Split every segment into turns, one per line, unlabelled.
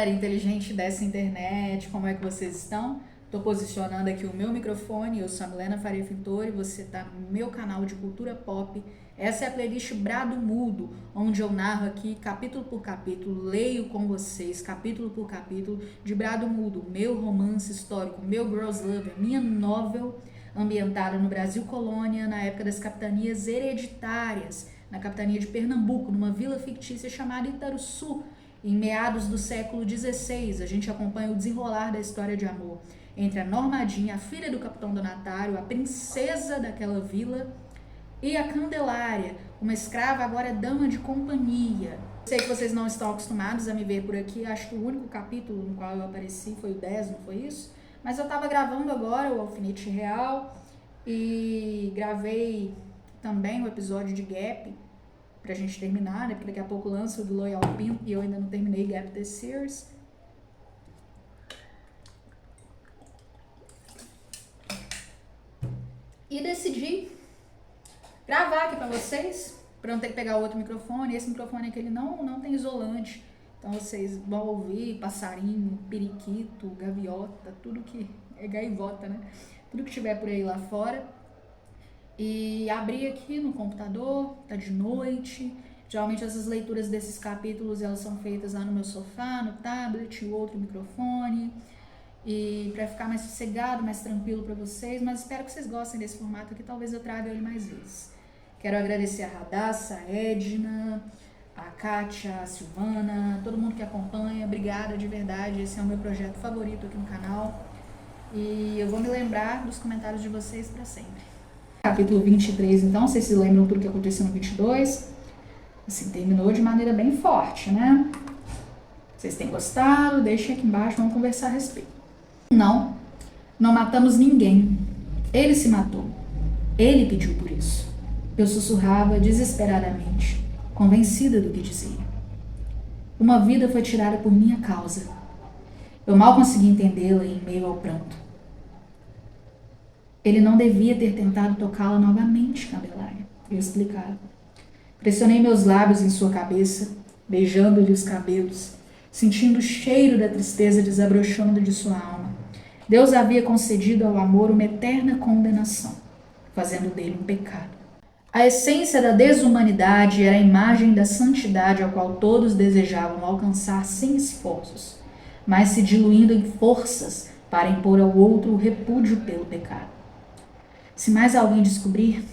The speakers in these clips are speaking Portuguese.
galera inteligente dessa internet, como é que vocês estão? Estou posicionando aqui o meu microfone, eu sou a Milena Faria Fintor e você está no meu canal de cultura pop. Essa é a playlist Brado Mudo, onde eu narro aqui capítulo por capítulo, leio com vocês capítulo por capítulo de Brado Mudo, meu romance histórico, meu Girls Love, minha novel ambientada no Brasil Colônia, na época das capitanias hereditárias, na capitania de Pernambuco, numa vila fictícia chamada Itaruçu. Em meados do século XVI, a gente acompanha o desenrolar da história de amor entre a Normadinha, a filha do capitão Donatário, a princesa daquela vila, e a Candelária, uma escrava agora dama de companhia. Sei que vocês não estão acostumados a me ver por aqui, acho que o único capítulo no qual eu apareci foi o 10, não foi isso? Mas eu estava gravando agora o Alfinete Real e gravei também o episódio de Gap, pra gente terminar, né? Porque daqui a pouco lança o do Loyal Pimp e eu ainda não terminei Gap The Series. E decidi gravar aqui pra vocês, pra não ter que pegar outro microfone. Esse microfone aqui ele não tem isolante, então vocês vão ouvir passarinho, periquito, gaviota, tudo que é gaivota, né? Tudo que tiver por aí lá fora. E abri aqui no computador, tá de noite. Geralmente essas leituras desses capítulos elas são feitas lá no meu sofá, no tablet, o outro microfone, e para ficar mais sossegado, mais tranquilo para vocês, mas espero que vocês gostem desse formato aqui, talvez eu traga ele mais vezes. Quero agradecer a Radassa, a Edna, a Kátia, a Silvana, todo mundo que acompanha, obrigada de verdade, esse é o meu projeto favorito aqui no canal e eu vou me lembrar dos comentários de vocês para sempre. Capítulo 23, então, vocês se lembram tudo que aconteceu no 22? Assim, terminou de maneira bem forte, né? Vocês têm gostado? Deixem aqui embaixo, vamos conversar a respeito. Não matamos ninguém. Ele se matou. Ele pediu por isso. Eu sussurrava desesperadamente, convencida do que dizia. Uma vida foi tirada por minha causa. Eu mal consegui entendê-la em meio ao pranto. Ele não devia ter tentado tocá-la novamente, Candelária. Eu explicava. Pressionei meus lábios em sua cabeça, beijando-lhe os cabelos, sentindo o cheiro da tristeza desabrochando de sua alma. Deus havia concedido ao amor uma eterna condenação, fazendo dele um pecado. A essência da desumanidade era a imagem da santidade ao qual todos desejavam alcançar sem esforços, mas se diluindo em forças para impor ao outro o repúdio pelo pecado. Se mais alguém descobrir,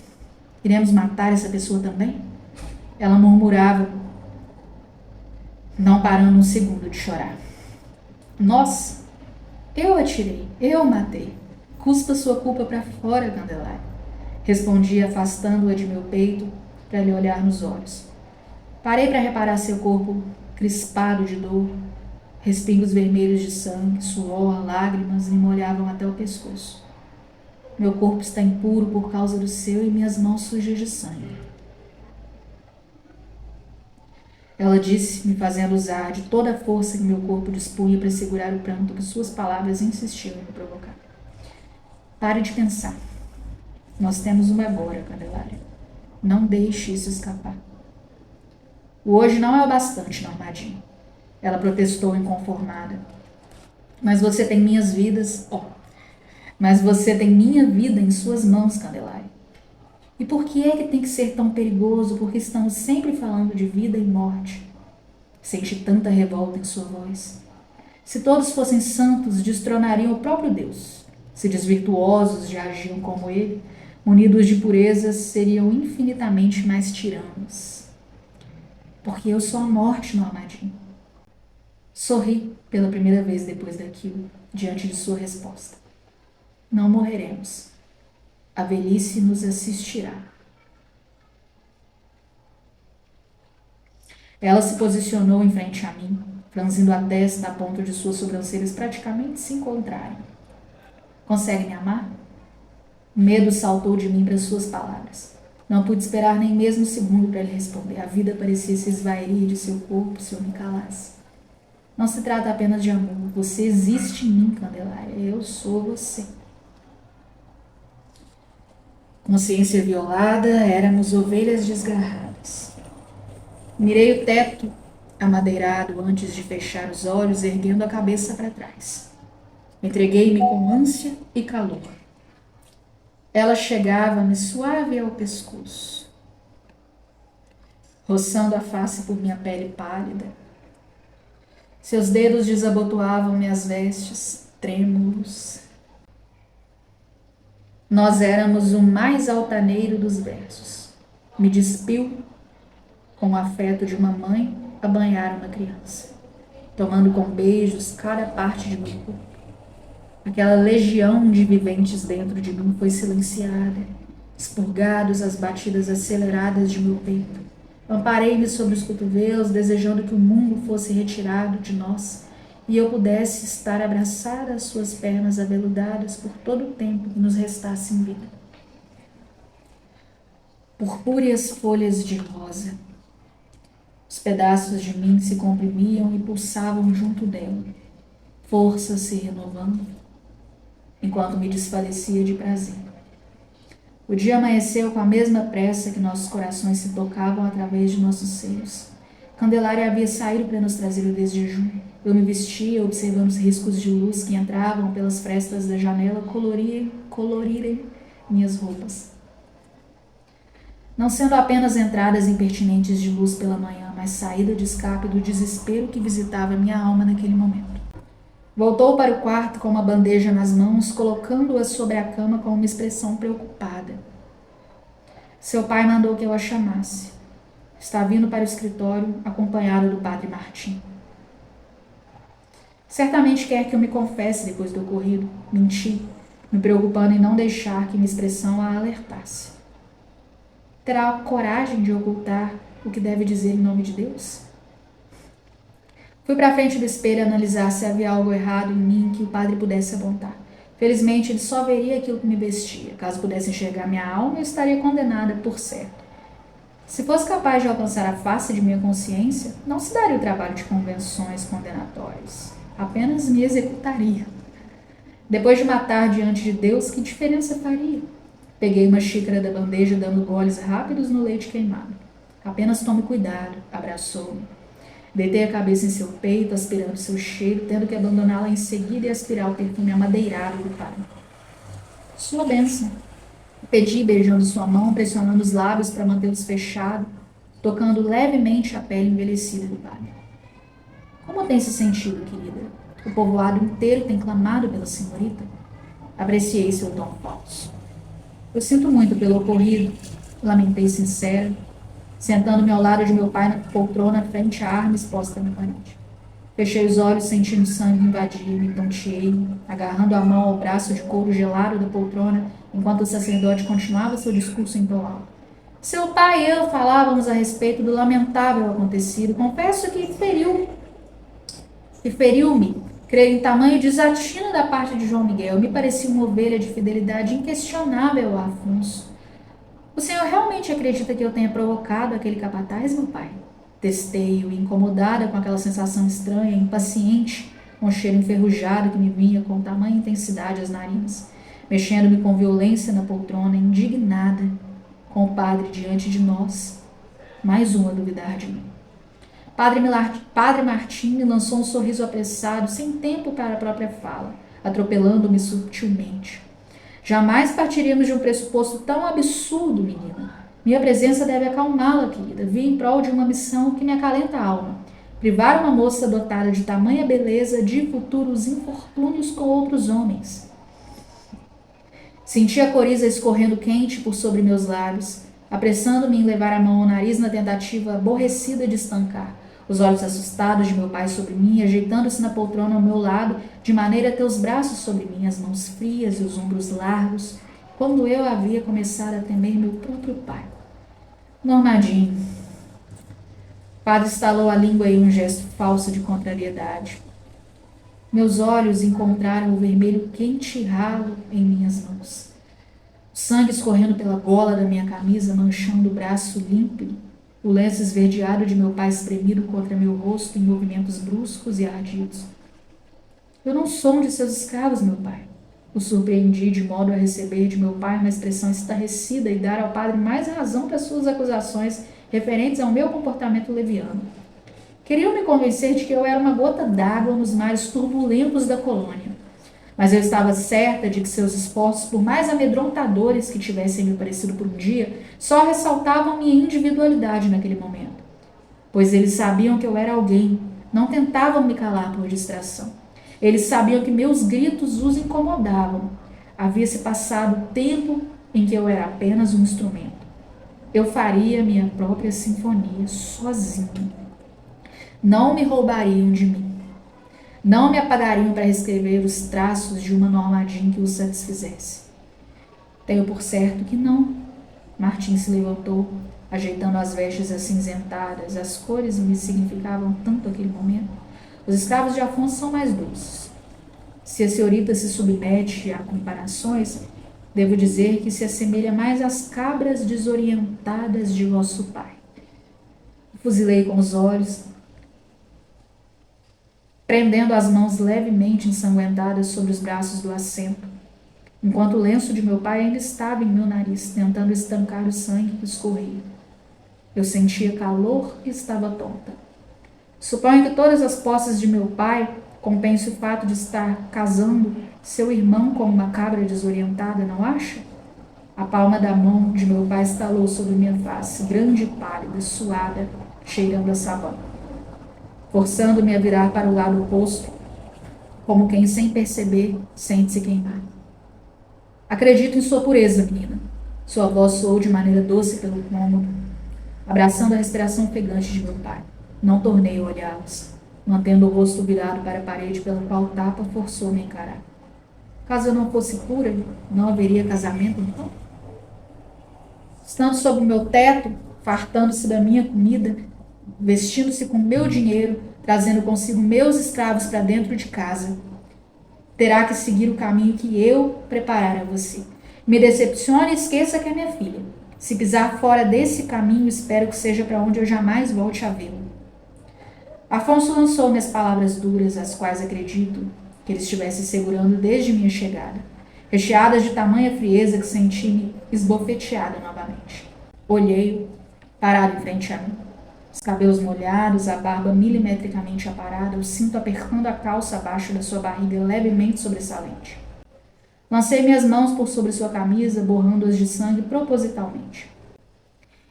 iremos matar essa pessoa também? Ela murmurava, não parando um segundo de chorar. Nossa, eu atirei, eu matei. Cuspa sua culpa para fora, Candelária. Respondi, afastando-a de meu peito para lhe olhar nos olhos. Parei para reparar seu corpo crispado de dor, respingos vermelhos de sangue, suor, lágrimas me molhavam até o pescoço. Meu corpo está impuro por causa do seu e minhas mãos sujas de sangue. Ela disse, me fazendo usar de toda a força que meu corpo dispunha para segurar o pranto que suas palavras insistiam em me provocar. Pare de pensar. Nós temos uma agora, Candelária. Não deixe isso escapar. O hoje não é o bastante, Normadinha. Ela protestou inconformada. Mas você tem minhas vidas, Mas você tem minha vida em suas mãos, Candelária. E por que é que tem que ser tão perigoso? Porque estamos sempre falando de vida e morte. Senti tanta revolta em sua voz. Se todos fossem santos, destronariam o próprio Deus. Se desvirtuosos já agiam como ele, munidos de pureza, seriam infinitamente mais tiranos. Porque eu sou a morte, Normadinho. Sorri pela primeira vez depois daquilo, diante de sua resposta. Não morreremos. A velhice nos assistirá. Ela se posicionou em frente a mim, franzindo a testa a ponto de suas sobrancelhas praticamente se encontrarem. Consegue me amar? O medo saltou de mim para suas palavras. Não pude esperar nem mesmo um segundo para lhe responder. A vida parecia se esvairir de seu corpo se eu me calasse. Não se trata apenas de amor. Você existe em mim, Candelária. Eu sou você. Consciência violada, éramos ovelhas desgarradas. Mirei o teto amadeirado antes de fechar os olhos, erguendo a cabeça para trás. Entreguei-me com ânsia e calor. Ela chegava-me suave ao pescoço, roçando a face por minha pele pálida. Seus dedos desabotoavam minhas vestes, trêmulos. Nós éramos o mais altaneiro dos versos. Me despiu com o afeto de uma mãe a banhar uma criança, tomando com beijos cada parte de meu corpo. Aquela legião de viventes dentro de mim foi silenciada, expurgados as batidas aceleradas de meu peito. Amparei-me sobre os cotovelos, desejando que o mundo fosse retirado de nós e eu pudesse estar abraçada às suas pernas aveludadas por todo o tempo que nos restasse em vida. Purpúreas folhas de rosa. Os pedaços de mim se comprimiam e pulsavam junto dela, forças se renovando, enquanto me desfalecia de prazer. O dia amanheceu com a mesma pressa que nossos corações se tocavam através de nossos seios. Candelária havia saído para nos trazer o desjejum. Eu me vestia, observando os riscos de luz que entravam pelas frestas da janela colorirem minhas roupas. Não sendo apenas entradas impertinentes de luz pela manhã, mas saída de escape do desespero que visitava minha alma naquele momento. Voltou para o quarto com uma bandeja nas mãos, colocando-a sobre a cama com uma expressão preocupada. Seu pai mandou que eu a chamasse. Está vindo para o escritório, acompanhado do padre Martim. Certamente quer que eu me confesse depois do ocorrido. Menti, me preocupando em não deixar que minha expressão a alertasse. Terá a coragem de ocultar o que deve dizer em nome de Deus? Fui para a frente do espelho analisar se havia algo errado em mim que o padre pudesse apontar. Felizmente, ele só veria aquilo que me vestia. Caso pudesse enxergar minha alma, eu estaria condenada, por certo. Se fosse capaz de alcançar a face de minha consciência, não se daria o trabalho de convenções condenatórias. Apenas me executaria. Depois de matar diante de Deus, que diferença faria? Peguei uma xícara da bandeja, dando goles rápidos no leite queimado. Apenas tome cuidado, abraçou-me. Deitei a cabeça em seu peito, aspirando seu cheiro, tendo que abandoná-la em seguida e aspirar o perfume amadeirado do pai. Sua bênção. Pedi, beijando sua mão, pressionando os lábios para mantê-los fechados, tocando levemente a pele envelhecida do pai. Como tem se sentido, querida? O povoado inteiro tem clamado pela senhorita. Apreciei seu tom falso. Eu sinto muito pelo ocorrido, lamentei sincera, sentando-me ao lado de meu pai na poltrona frente à arma exposta na parede. Fechei os olhos, sentindo o sangue invadir-me, tonteei, agarrando a mão ao braço de couro gelado da poltrona, enquanto o sacerdote continuava seu discurso em tom alto. Seu pai e eu falávamos a respeito do lamentável acontecido. Confesso que feriu-me, creio em tamanho desatino da parte de João Miguel. Me parecia uma ovelha de fidelidade inquestionável a Afonso. O senhor realmente acredita que eu tenha provocado aquele capataz, meu pai? Testei-o, incomodada com aquela sensação estranha, impaciente, com o cheiro enferrujado que me vinha com tamanha intensidade às narinas, mexendo-me com violência na poltrona, indignada, com o padre diante de nós. Mais uma a duvidar de mim. Padre Martim me lançou um sorriso apressado, sem tempo para a própria fala, atropelando-me sutilmente. Jamais partiríamos de um pressuposto tão absurdo, menina. Minha presença deve acalmá-la, querida. Vim em prol de uma missão que me acalenta a alma. Privar uma moça dotada de tamanha beleza de futuros infortúnios com outros homens. Senti a coriza escorrendo quente por sobre meus lábios, apressando-me em levar a mão ao nariz na tentativa aborrecida de estancar. Os olhos assustados de meu pai sobre mim, ajeitando-se na poltrona ao meu lado, de maneira a ter os braços sobre mim, as mãos frias e os ombros largos, quando eu havia começado a temer meu próprio pai. Normadinho. O padre estalou a língua em um gesto falso de contrariedade. Meus olhos encontraram o vermelho quente e ralo em minhas mãos. O sangue escorrendo pela gola da minha camisa, manchando o braço límpido, o lenço esverdeado de meu pai espremido contra meu rosto em movimentos bruscos e ardidos. Eu não sou um de seus escravos, meu pai. O surpreendi de modo a receber de meu pai uma expressão estarrecida e dar ao padre mais razão para suas acusações referentes ao meu comportamento leviano. Queriam me convencer de que eu era uma gota d'água nos mares turbulentos da colônia. Mas eu estava certa de que seus esforços, por mais amedrontadores que tivessem me parecido por um dia, só ressaltavam minha individualidade naquele momento. Pois eles sabiam que eu era alguém, não tentavam me calar por distração. Eles sabiam que meus gritos os incomodavam. Havia-se passado tempo em que eu era apenas um instrumento. Eu faria minha própria sinfonia sozinho. Não me roubariam de mim. Não me apagariam para reescrever os traços de uma Norma Jean que os satisfizesse. Tenho por certo que não. Martim se levantou, ajeitando as vestes acinzentadas. As cores me significavam tanto aquele momento. Os escravos de Afonso são mais doces. Se a senhorita se submete a comparações, devo dizer que se assemelha mais às cabras desorientadas de vosso pai. Fuzilei com os olhos, prendendo as mãos levemente ensanguentadas sobre os braços do assento, enquanto o lenço de meu pai ainda estava em meu nariz, tentando estancar o sangue que escorria. Eu sentia calor e estava tonta. Suponho que todas as posses de meu pai compense o fato de estar casando seu irmão com uma cabra desorientada, não acha? A palma da mão de meu pai estalou sobre minha face, grande e pálida, suada, cheirando a sabão, forçando-me a virar para o lado oposto, como quem, sem perceber, sente-se queimar. Acredito em sua pureza, menina. Sua voz soou de maneira doce pelo cômodo, abraçando a respiração ofegante de meu pai. Não tornei a olhá-los, mantendo o rosto virado para a parede pela qual o tapa forçou-me a encarar. Caso eu não fosse pura, não haveria casamento, então? Estando sob o meu teto, fartando-se da minha comida, vestindo-se com meu dinheiro, trazendo consigo meus escravos para dentro de casa, terá que seguir o caminho que eu preparar a você. Me decepcione e esqueça que é minha filha. Se pisar fora desse caminho, espero que seja para onde eu jamais volte a vê-lo. Afonso lançou-me as palavras duras, as quais acredito que ele estivesse segurando desde minha chegada, recheadas de tamanha frieza que senti-me esbofeteada novamente. Olhei-o, parado em frente a mim. Os cabelos molhados, a barba milimetricamente aparada, o cinto apertando a calça abaixo da sua barriga levemente sobressalente. Lancei minhas mãos por sobre sua camisa, borrando-as de sangue propositalmente,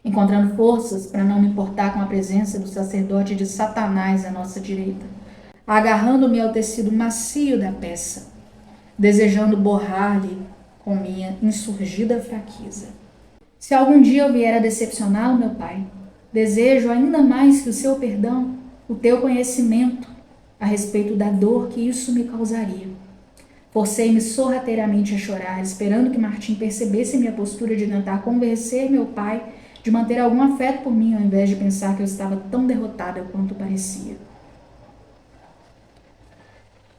encontrando forças para não me importar com a presença do sacerdote de Satanás à nossa direita, agarrando-me ao tecido macio da peça, desejando borrar-lhe com minha insurgida fraqueza. Se algum dia eu vier a decepcioná-lo, meu pai, desejo ainda mais que o seu perdão, o teu conhecimento a respeito da dor que isso me causaria. Forcei-me sorrateiramente a chorar, esperando que Martim percebesse minha postura de tentar convencer meu pai de manter algum afeto por mim, ao invés de pensar que eu estava tão derrotada quanto parecia.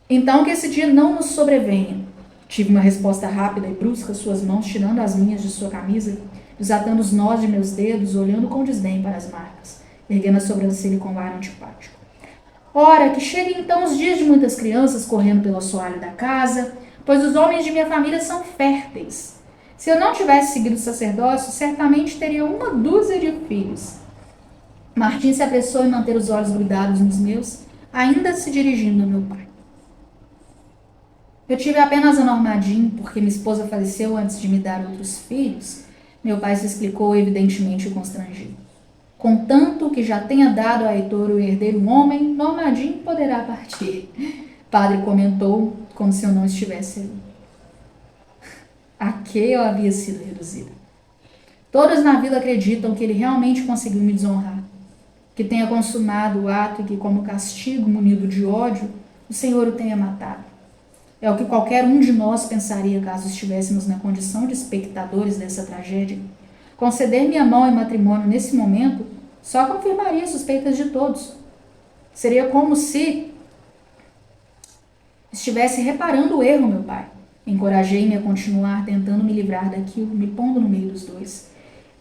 Então que esse dia não nos sobrevenha. Tive uma resposta rápida e brusca, suas mãos tirando as minhas de sua camisa, desatando os nós de meus dedos, olhando com desdém para as marcas, erguendo a sobrancelha com ar antipático. Ora, que cheguem então os dias de muitas crianças correndo pelo assoalho da casa, pois os homens de minha família são férteis. Se eu não tivesse seguido o sacerdócio, certamente teria uma dúzia de filhos. Martim se apressou em manter os olhos grudados nos meus, ainda se dirigindo ao meu pai. Eu tive apenas a Norma Jean, porque minha esposa faleceu antes de me dar outros filhos. Meu pai se explicou, evidentemente constrangido. Contanto que já tenha dado a Heitor o herdeiro homem, Norma Jean poderá partir. Padre comentou, como se eu não estivesse ali. A que eu havia sido reduzida. Todos na vila acreditam que ele realmente conseguiu me desonrar, que tenha consumado o ato e que, como castigo munido de ódio, o Senhor o tenha matado. É o que qualquer um de nós pensaria caso estivéssemos na condição de espectadores dessa tragédia. Conceder minha mão em matrimônio nesse momento só confirmaria as suspeitas de todos. Seria como se estivesse reparando o erro, meu pai. Encorajei-me a continuar tentando me livrar daquilo, me pondo no meio dos dois.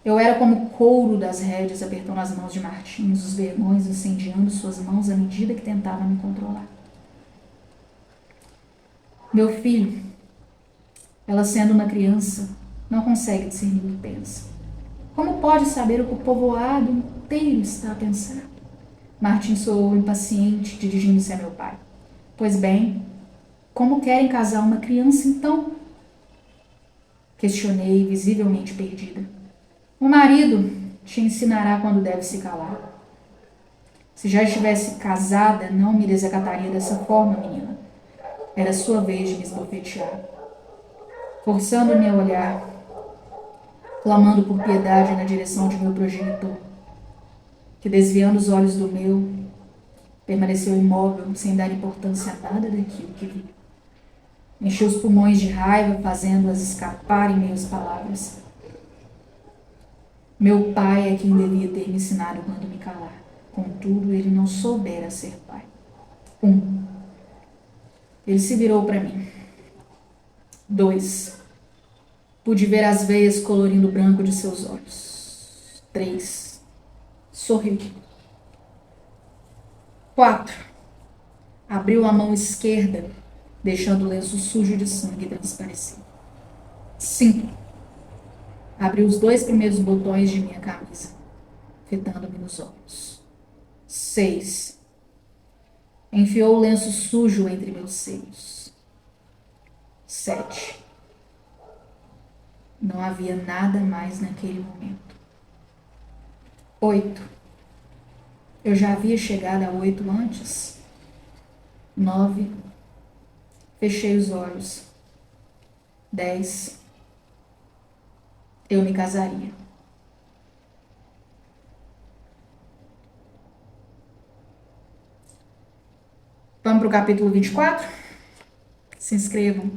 Eu era como o couro das rédeas apertando as mãos de Martins, os vergões incendiando suas mãos à medida que tentava me controlar. Meu filho, ela sendo uma criança, não consegue discernir o que pensa. Como pode saber o que o povoado inteiro está a pensar? Martim soou impaciente, dirigindo-se a meu pai. Pois bem, como querem casar uma criança, então? Questionei, visivelmente perdida. O marido te ensinará quando deve se calar. Se já estivesse casada, não me desacataria dessa forma, menina. Era sua vez de me esbofetear. Forçando-me a olhar, clamando por piedade na direção de meu progenitor, que, desviando os olhos do meu, permaneceu imóvel, sem dar importância a nada daquilo que vi. Enchi os pulmões de raiva, fazendo-as escapar em meias palavras. Meu pai é quem devia ter me ensinado quando me calar. Contudo, ele não soubera ser pai. Ele se virou para mim. 2. Pude ver as veias colorindo o branco de seus olhos. 3. Sorriu. 4. Abriu a mão esquerda, deixando o lenço sujo de sangue transparecer. 5. Abriu os 2 primeiros botões de minha camisa, fitando-me nos olhos. 6. Enfiou o lenço sujo entre meus seios. 7. Não havia nada mais naquele momento. 8. Eu já havia chegado a 8 antes. 9. Fechei os olhos. 10. Eu me casaria. Vamos para o capítulo 24? Se inscrevam.